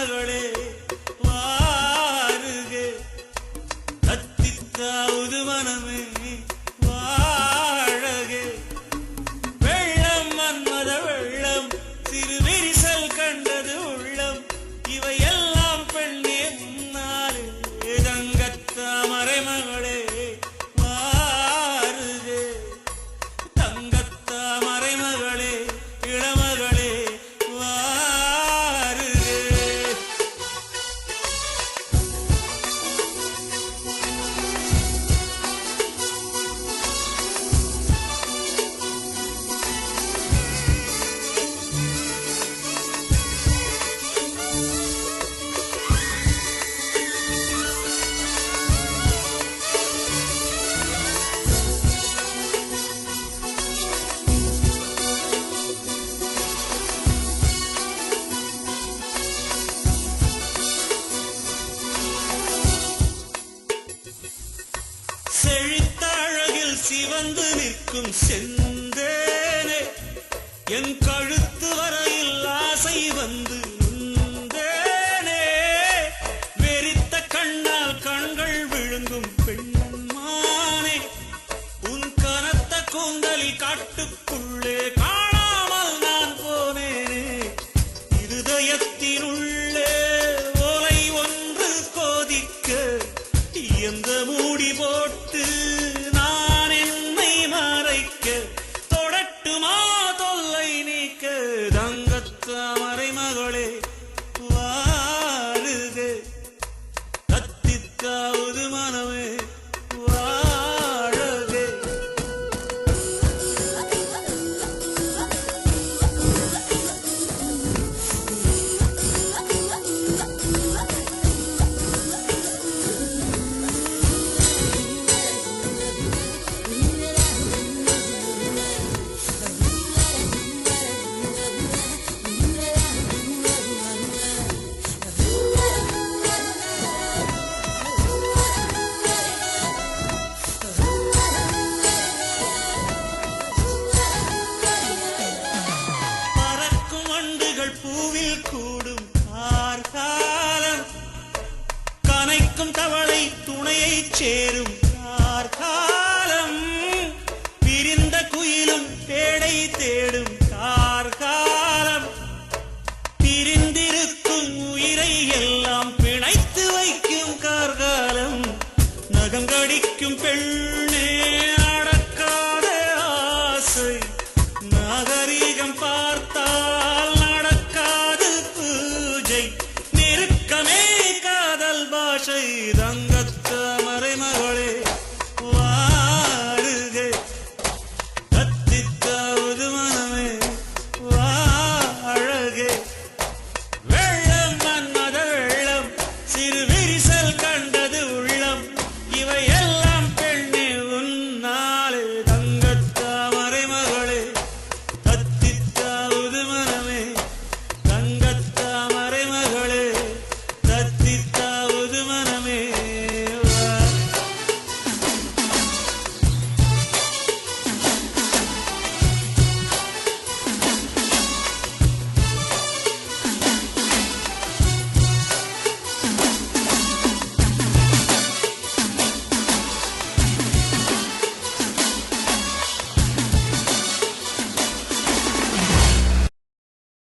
மறைமகளே வாருகே தத்தித்தாவது மனமே வாழகே வெள்ளம் மன்மத வெள்ளம் சிறு விரிசல் கண்டது உள்ளம் இவையெல்லாம் பெண்ணே முன்னாலே தங்கத்தா மறைமகளே வாருகே தங்கத்தா மறைமகளே இளமகளே செழித்த அழகில் சிவந்து நிற்கும் செந்தேனே என் கழுத்து வரையில் ஆசை வந்து நின்றேனே வெறித்த கண்ணால் கண்கள் விழுங்கும் பெண்மானே உன் கனத்த கூந்தலில் காட்டுக்குள்ளே காணாமல் நான் போனேனே இருதயத்தினுள்ளே ஓலை ஒன்று கோதிக்க எந்த மூடி போட்டு நான் என்னை மறைக்க தொடட்டுமா தொல்லை நீக்க தங்கத்தா மறைமகளே வாருகே தத்தித்தாவது மனமே வாழகே பூவில் கூடும் கார்காலம் கனைக்கும் தவளை துணையை சேரும் கார்காலம் பிரிந்த குயிலும் பேடை தேடும் கார்காலம் பிரிந்திருக்கும் உயிரை எல்லாம் பிணைத்து வைக்கும் கார்காலம் நகம் கடிக்கும் பெண்ணே